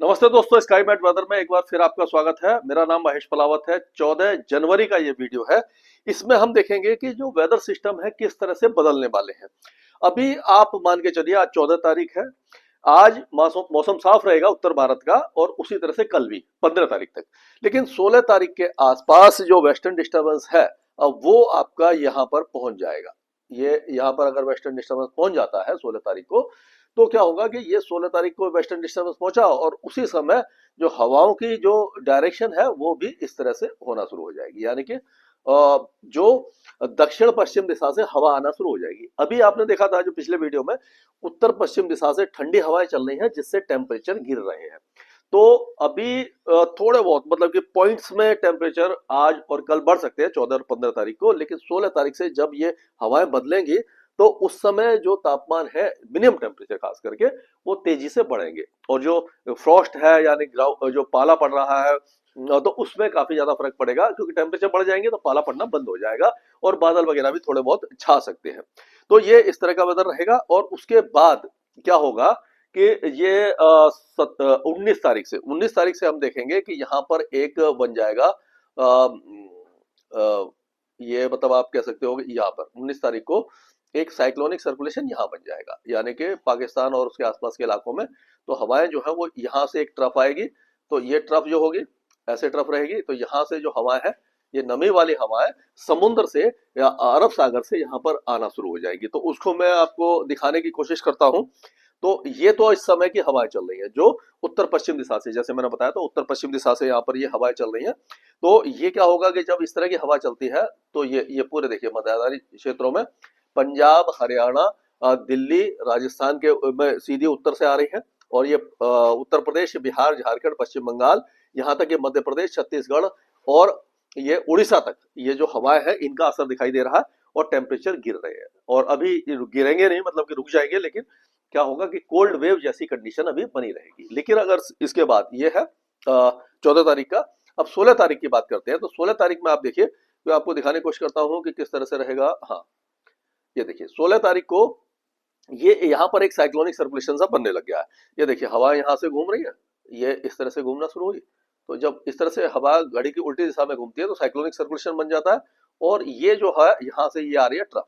नमस्ते दोस्तों, sky mat weather में एक बार फिर आपका स्वागत है। मेरा नाम महेश पलावत है। 14 जनवरी का ये वीडियो है। इसमें हम देखेंगे कि जो वेदर सिस्टम है किस तरह से बदलने वाले हैं। अभी आप मान के चलिए आज 14 तारीख है। आज मौसम मौसम साफ रहेगा उत्तर भारत का, और उसी तरह से कल भी 15 तारीख तक। लेकिन 16 तारीख के आसपास जो वेस्टर्न डिस्टर्बेंस है, अब वो आपका यहाँ पर पहुंच जाएगा। ये यहाँ पर अगर वेस्टर्न डिस्टर्बेंस पहुंच जाता है 16 तारीख को, तो क्या होगा कि ये 16 तारीख को वेस्टर्न डिस्टर्बेंस पहुंचा और उसी समय जो हवाओं की जो डायरेक्शन है वो भी इस तरह से होना शुरू हो जाएगी। यानी कि जो दक्षिण पश्चिम दिशा से हवा आना शुरू हो जाएगी। अभी आपने देखा था जो पिछले वीडियो में उत्तर पश्चिम दिशा से ठंडी हवाएं चल रही हैं, जिससे टेम्परेचर गिर रहे हैं। तो अभी थोड़े बहुत मतलब कि पॉइंट्स में टेम्परेचर आज और कल बढ़ सकते हैं 14 और 15 तारीख को, लेकिन 16 तारीख से जब ये हवाएं बदलेंगी तो उस समय जो तापमान है, मिनिमम टेम्परेचर खास करके, वो तेजी से बढ़ेंगे। और जो फ्रॉस्ट है यानी जो पाला पड़ रहा है, तो उसमें काफी ज्यादा फर्क पड़ेगा, क्योंकि टेम्परेचर बढ़ जाएंगे तो पाला पड़ना बंद हो जाएगा और बादल वगैरह भी थोड़े बहुत छा सकते हैं। तो ये इस तरह का वेदर रहेगा। और उसके बाद क्या होगा कि ये 19 तारीख से हम देखेंगे कि यहाँ पर एक बन जाएगा। ये मतलब आप कह सकते हो कि यहाँ पर 19 तारीख को एक साइक्लोनिक सर्कुलेशन यहाँ बन जाएगा, यानी कि पाकिस्तान और उसके आसपास के इलाकों में तो हवाएं जो है वो यहाँ से एक ट्रफ आएगी। तो ये ट्रफ जो होगी ऐसे ट्रफ रहेगी, तो यहाँ से जो हवाएं है, ये नमी वाली हवाएं समुद्र से या अरब सागर से यहाँ पर आना शुरू हो जाएगी। तो उसको मैं आपको दिखाने की कोशिश करता हूँ। तो ये तो इस समय की हवाएं चल रही हैं जो उत्तर पश्चिम दिशा से, जैसे मैंने बताया, तो उत्तर पश्चिम दिशा से यहाँ पर ये हवाएं चल रही हैं। तो ये क्या होगा कि जब इस तरह की हवा चलती है तो ये पूरे देखिए मध्याधारी क्षेत्रों में पंजाब, हरियाणा, दिल्ली, राजस्थान के में सीधी उत्तर से आ रही है। और ये उत्तर प्रदेश, बिहार, झारखंड, पश्चिम बंगाल, यहाँ तक ये मध्य प्रदेश, छत्तीसगढ़ और ये उड़ीसा तक ये जो हवाएं हैं इनका असर दिखाई दे रहा है। और टेम्परेचर गिर रहे हैं, और अभी गिरेंगे नहीं, मतलब कि रुक जाएंगे, लेकिन क्या होगा कि कोल्ड वेव जैसी कंडीशन अभी बनी रहेगी। लेकिन अगर इसके बाद ये है 14 तारीख का। अब 16 तारीख की बात करते हैं। तो 16 तारीख में आप देखिए, मैं आपको दिखाने की कोशिश करता हूँ कि किस तरह से रहेगा। हाँ, ये देखिए 16 तारीख को ये यहाँ पर एक साइक्लोनिक सर्कुलेशन सा बनने लग गया है। ये देखिए हवा यहाँ से घूम रही है, ये इस तरह से घूमना शुरू हुई। तो जब इस तरह से हवा घड़ी की उल्टी दिशा में घूमती है तो साइक्लोनिक सर्कुलेशन बन जाता है। और ये जो है यहाँ से ये आ रही है ट्रफ,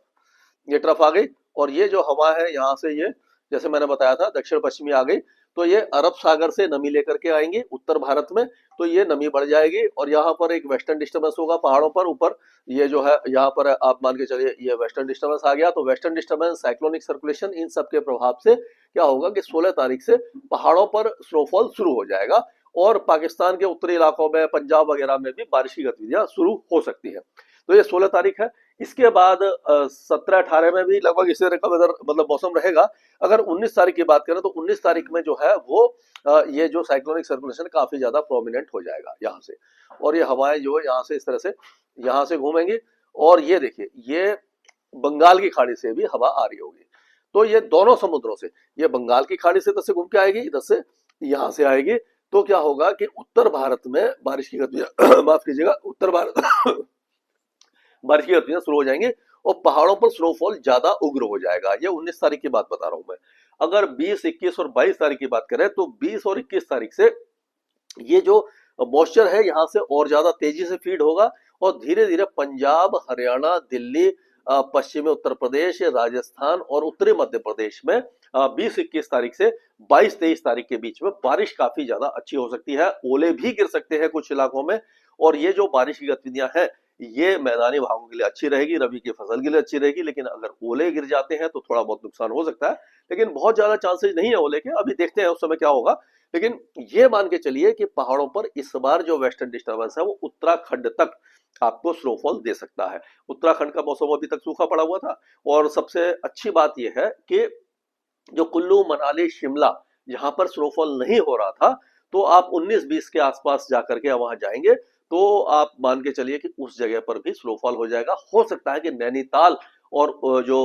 ये ट्रफ आ गई। और ये जो हवा है यहाँ से ये, जैसे मैंने बताया था, दक्षिण पश्चिमी आ गई। तो ये अरब सागर से नमी लेकर के आएंगी उत्तर भारत में। तो ये नमी बढ़ जाएगी और यहाँ पर एक वेस्टर्न डिस्टर्बेंस होगा पहाड़ों पर ऊपर। ये जो है यहाँ पर आप मान के चलिए ये वेस्टर्न डिस्टर्बेंस आ गया। तो वेस्टर्न डिस्टर्बेंस, साइक्लोनिक सर्कुलेशन, इन सब के प्रभाव से क्या होगा कि 16 तारीख से पहाड़ों पर स्नोफॉल शुरू हो जाएगा। और पाकिस्तान के उत्तरी इलाकों में, पंजाब वगैरह में भी बारिश की गतिविधियां शुरू हो सकती है। तो ये 16 तारीख है। इसके बाद 17-18 में भी लगभग इसी तरह का वेदर मतलब मौसम रहेगा। अगर 19 तारीख की बात करें तो 19 तारीख में जो है वो ये जो साइक्लोनिक सर्कुलेशन काफी ज्यादा प्रोमिनेंट हो जाएगा यहाँ से। और ये हवाएं जो है यहाँ से इस तरह से यहाँ से घूमेंगी। और ये देखिए ये बंगाल की खाड़ी से भी हवा आ रही होगी। तो ये दोनों समुद्रों से, ये बंगाल की खाड़ी से इधर से घूम के आएगी, इधर से यहाँ से आएगी। तो क्या होगा कि उत्तर भारत में बारिश की गतिविधियां माफ कीजिएगा, उत्तर भारत बारिश की गतिविधियां शुरू हो जाएंगी और पहाड़ों पर स्नोफॉल ज्यादा उग्र हो जाएगा। ये 19 तारीख की बात बता रहा हूं मैं। अगर 20, 21 और 22 तारीख की बात करें तो 20 और 21 तारीख से ये जो मॉइस्चर है यहाँ से और ज्यादा तेजी से फीड होगा। और धीरे धीरे पंजाब, हरियाणा, दिल्ली, पश्चिमी उत्तर प्रदेश, राजस्थान और उत्तरी मध्य प्रदेश में 20-21 तारीख से 22-23 तारीख के बीच में बारिश काफी ज्यादा अच्छी हो सकती है। ओले भी गिर सकते हैं कुछ इलाकों में। और ये जो बारिश की गतिविधियां हैं ये मैदानी भागों के लिए अच्छी रहेगी, रबी की फसल के लिए अच्छी रहेगी। लेकिन अगर ओले गिर जाते हैं तो थोड़ा बहुत नुकसान हो सकता है, लेकिन बहुत ज्यादा चांसेस नहीं है ओले के। अभी देखते हैं उस समय क्या होगा। लेकिन ये मान के चलिए कि पहाड़ों पर इस बार जो वेस्टर्न डिस्टर्बेंस है वो उत्तराखंड तक आपको स्नोफॉल दे सकता है। उत्तराखंड का मौसम अभी तक सूखा पड़ा हुआ था। और सबसे अच्छी बात यह है कि जो कुल्लू, मनाली, शिमला, जहां पर स्नोफॉल नहीं हो रहा था, तो आप 19-20 के आसपास जाकर के वहां जाएंगे तो आप मान के चलिए कि उस जगह पर भी स्नोफॉल हो जाएगा। हो सकता है कि नैनीताल और जो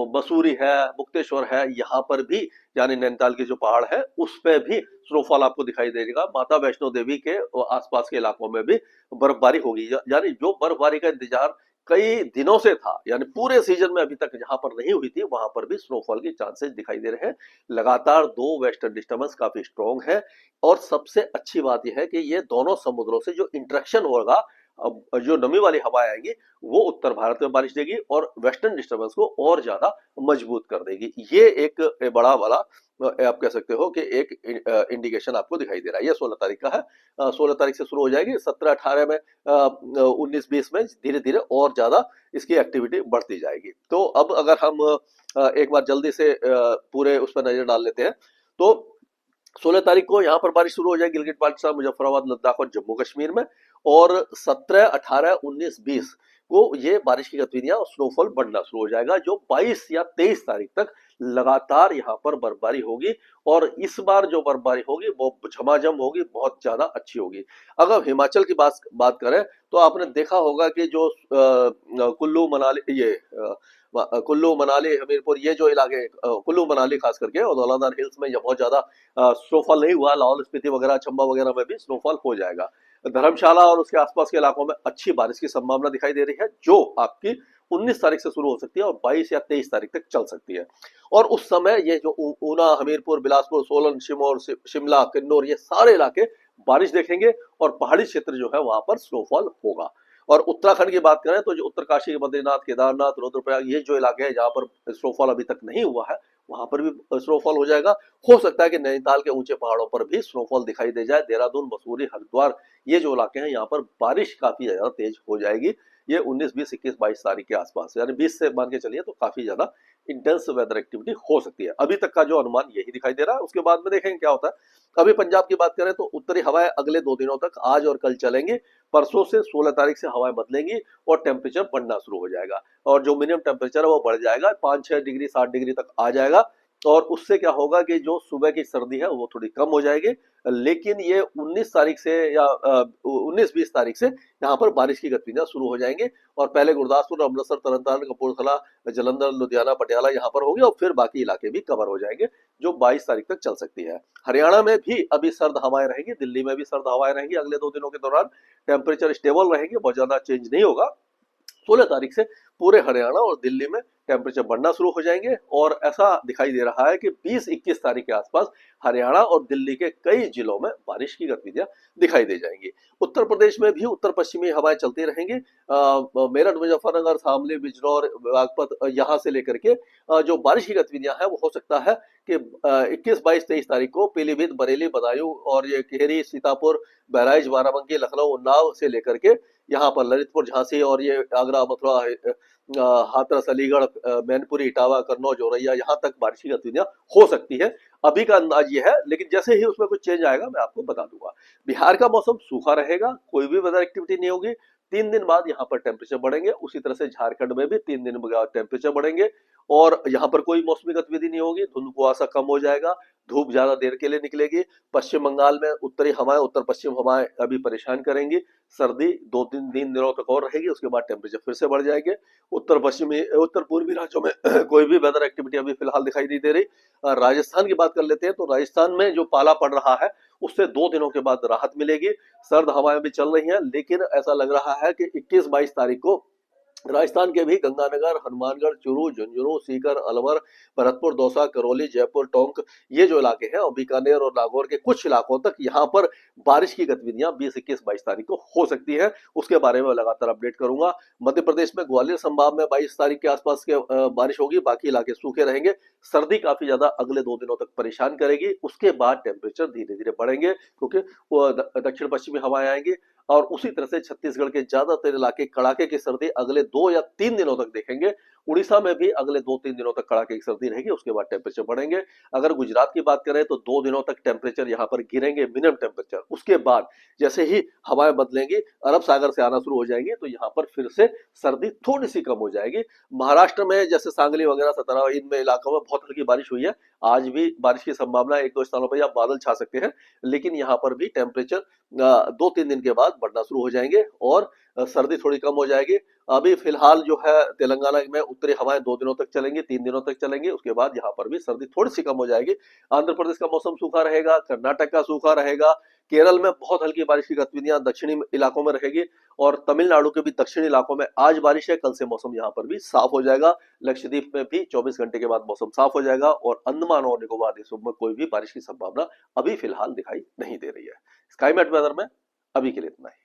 मसूरी है, मुक्तेश्वर है, यहाँ पर भी, यानी नैनीताल के जो पहाड़ है उस पे भी स्नोफॉल आपको दिखाई देगा। माता वैष्णो देवी के आसपास के इलाकों में भी बर्फबारी होगी। यानी जो बर्फबारी का इंतजार कई दिनों से था, यानी पूरे सीजन में अभी तक जहां पर नहीं हुई थी वहां पर भी स्नोफॉल की चांसेस दिखाई दे रहे हैं। लगातार दो वेस्टर्न डिस्टर्बेंस काफी स्ट्रॉन्ग है और सबसे अच्छी बात यह है कि ये दोनों समुद्रों से जो इंटरेक्शन होगा, अब जो नमी वाली हवाएं आएंगी वो उत्तर भारत में बारिश देगी और वेस्टर्न डिस्टर्बेंस को और ज्यादा मजबूत कर देगी। ये एक बड़ा वाला आप कह सकते हो कि एक इंडिकेशन आपको दिखाई दे रहा है। ये 16 तारीख का है। 16 तारीख से शुरू हो जाएगी, 17-18 में 19-20 में धीरे धीरे और ज्यादा इसकी एक्टिविटी बढ़ती जाएगी। तो अब अगर हम एक बार जल्दी से पूरे उस पर नजर डाल लेते हैं तो 16 तारीख को यहाँ पर बारिश शुरू हो जाएगी गिलगित बाल्टिस्तान, मुजफ्फराबाद, लद्दाख और जम्मू कश्मीर में। और 17, 18, 19, 20 को ये बारिश की गतिविधियां और स्नोफॉल बढ़ना शुरू हो जाएगा, जो 22 या 23 तारीख तक लगातार यहाँ पर बर्फबारी होगी। और इस बार जो बर्फबारी होगी वो झमाझम होगी, बहुत ज्यादा अच्छी होगी। अगर हिमाचल की बात करें तो आपने देखा होगा कि जो कुल्लू मनाली, ये कुल्लू मनाली हमीरपुर, ये जो इलाके कुल्लू मनाली खास करके और धौलाधार हिल्स में ये बहुत ज्यादा स्नोफॉल नहीं हुआ। लाहौल स्पीति वगैरह, चंबा वगैरह में भी स्नोफॉल हो जाएगा। धर्मशाला और उसके आसपास के इलाकों में अच्छी बारिश की संभावना दिखाई दे रही है, जो आपकी 19 तारीख से शुरू हो सकती है और 22 या 23 तारीख तक चल सकती है। और उस समय ये जो ऊना, हमीरपुर, बिलासपुर, सोलन, सिमोर, शिमला, किन्नौर, ये सारे इलाके बारिश देखेंगे और पहाड़ी क्षेत्र जो है वहां पर स्नोफॉल होगा। और उत्तराखंड की बात करें तो जो उत्तरकाशी, बद्रीनाथ, केदारनाथ, रुद्रप्रयाग, ये जो इलाके हैं जहां पर स्नोफॉल अभी तक नहीं हुआ है वहां पर भी स्नोफॉल हो जाएगा। हो सकता है कि नैनीताल के ऊंचे पहाड़ों पर भी स्नोफॉल दिखाई दे जाए। देहरादून, मसूरी, हरिद्वार, ये जो इलाके हैं यहाँ पर बारिश काफी ज्यादा तेज हो जाएगी। ये 19, 20, 21, 22 तारीख के आसपास, यानी 20 से मान के चलिए तो काफी ज्यादा इंटेंस वेदर एक्टिविटी हो सकती है। अभी तक का जो अनुमान यही दिखाई दे रहा है, उसके बाद में देखेंगे क्या होता है। अभी पंजाब की बात करें तो उत्तरी हवाएं अगले 2 दिनों तक आज और कल चलेंगी। परसों से 16 तारीख से हवाएं बदलेंगी और टेम्परेचर बढ़ना शुरू हो जाएगा। और जो मिनिमम टेम्परेचर है वो बढ़ जाएगा, 5-6 डिग्री, 7 डिग्री तक आ जाएगा। और उससे क्या होगा कि जो सुबह की सर्दी है वो थोड़ी कम हो जाएगी। लेकिन ये 19 तारीख से या 19-20 तारीख से यहाँ पर बारिश की गतिविधियां शुरू हो जाएंगी। और पहले गुरदासपुर, अमृतसर, तरनतारन, कपूरथला, जलंधर, लुधियाना, पटियाला यहाँ पर होगी और फिर बाकी इलाके भी कवर हो जाएंगे, जो 22 तारीख तक चल सकती है। हरियाणा में भी अभी सर्द हवाएं रहेंगी, दिल्ली में भी सर्द हवाएं रहेंगी अगले 2 दिनों के दौरान। टेम्परेचर स्टेबल रहेंगे, बहुत ज्यादा चेंज नहीं होगा। 16 तारीख से पूरे हरियाणा और दिल्ली में टेम्परेचर बढ़ना शुरू हो जाएंगे। और ऐसा दिखाई दे रहा है कि 20-21 तारीख के आसपास हरियाणा और दिल्ली के कई जिलों में बारिश की गतिविधियां दिखाई दे जाएंगी। उत्तर प्रदेश में भी उत्तर पश्चिमी हवाएं चलती रहेंगी। मेरठ, मुजफ्फरनगर, शामली, बिजनौर, बागपत, यहाँ से लेकर के जो बारिश की गतिविधियां हैं वो हो सकता है कि 21, 22, 23 तारीख को पीलीभीत, बरेली, बदायूं और ये टिहरी, सीतापुर, बहराइच, बाराबंकी, लखनऊ, उन्नाव से लेकर के यहाँ पर ललितपुर, झांसी और ये आगरा, मथुरा, हाथरस, अलीगढ़, मैनपुरी, इटावा, कन्नौज, औरैया, यहाँ तक बारिश की गतिविधियां हो सकती है। अभी का अंदाज ये है, लेकिन जैसे ही उसमें कुछ चेंज आएगा मैं आपको बता दूंगा। बिहार का मौसम सूखा रहेगा, कोई भी वेदर एक्टिविटी नहीं होगी। 3 दिन बाद यहाँ पर टेम्परेचर बढ़ेंगे। उसी तरह से झारखंड में भी 3 दिन बाद टेम्परेचर बढ़ेंगे और यहाँ पर कोई मौसमी गतिविधि नहीं होगी। धुंध कुहासा कम हो जाएगा, धूप ज्यादा देर के लिए निकलेगी। पश्चिम बंगाल में उत्तरी हवाएं, उत्तर पश्चिम हवाएं अभी परेशान करेंगी। सर्दी 2-3 दिनों तक और रहेगी, उसके बाद टेम्परेचर फिर से बढ़ जाएंगे। उत्तर पूर्वी राज्यों में कोई भी वेदर एक्टिविटी अभी फिलहाल दिखाई नहीं दे रही। राजस्थान की बात कर लेते हैं तो राजस्थान में जो पाला पड़ रहा है उससे 2 दिनों के बाद राहत मिलेगी। सर्द हवाएं भी चल रही हैं, लेकिन ऐसा लग रहा है कि 21-22 तारीख को राजस्थान के भी गंगानगर, हनुमानगढ़, चूरू, झुंझुनू, सीकर, अलवर, भरतपुर, दौसा, करौली, जयपुर, टोंक, ये जो इलाके हैं और बीकानेर और नागौर के कुछ इलाकों तक यहाँ पर बारिश की गतिविधियां 20, 21, 22 तारीख को हो सकती है। उसके बारे में लगातार अपडेट करूंगा। मध्य प्रदेश में ग्वालियर संभाग में 22 तारीख के आसपास के बारिश होगी, बाकी इलाके सूखे रहेंगे। सर्दी काफी ज्यादा अगले 2 दिनों तक परेशान करेगी। उसके बाद टेम्परेचर धीरे धीरे बढ़ेंगे क्योंकि दक्षिण पश्चिमी हवाएं आएंगी। और उसी तरह से छत्तीसगढ़ के ज्यादातर इलाके कड़ाके की सर्दी अगले 2 या 3 दिनों तक देखेंगे। उड़ीसा में भी अगले 2-3 दिनों तक कड़ाके की सर्दी रहेगी, उसके बाद टेम्परेचर बढ़ेंगे। अगर गुजरात की बात करें तो 2 दिनों तक टेम्परेचर यहाँ पर गिरेंगे, मिनिमम टेम्परेचर। उसके बाद जैसे ही हवाएं बदलेंगी, अरब सागर से आना शुरू हो जाएंगी, तो यहाँ पर फिर से सर्दी थोड़ी सी कम हो जाएगी। महाराष्ट्र में जैसे सांगली वगैरह, सतारा, इन इलाकों में बहुत हल्की बारिश हुई है। आज भी बारिश की संभावना है, 1-2 स्थानों पर या बादल छा सकते हैं, लेकिन यहाँ पर भी टेम्परेचर 2-3 दिन के बाद बढ़ना शुरू हो जाएंगे और सर्दी थोड़ी कम हो जाएगी। अभी फिलहाल जो है तेलंगाना में उत्तरी हवाएं 2 दिनों तक चलेंगी, 3 दिनों तक चलेंगी, उसके बाद यहाँ पर भी सर्दी थोड़ी सी कम हो जाएगी। आंध्र प्रदेश का मौसम सूखा रहेगा, कर्नाटक का सूखा रहेगा, केरल में बहुत हल्की बारिश की गतिविधियां दक्षिणी इलाकों में रहेगी और तमिलनाडु के भी दक्षिणी इलाकों में आज बारिश है, कल से मौसम यहाँ पर भी साफ हो जाएगा। लक्षद्वीप में भी 24 घंटे के बाद मौसम साफ हो जाएगा और अंडमान और निकोबार देशों में कोई भी बारिश की संभावना अभी फिलहाल दिखाई नहीं दे रही है। स्काईमेट वेदर में अभी के लिए इतना ही।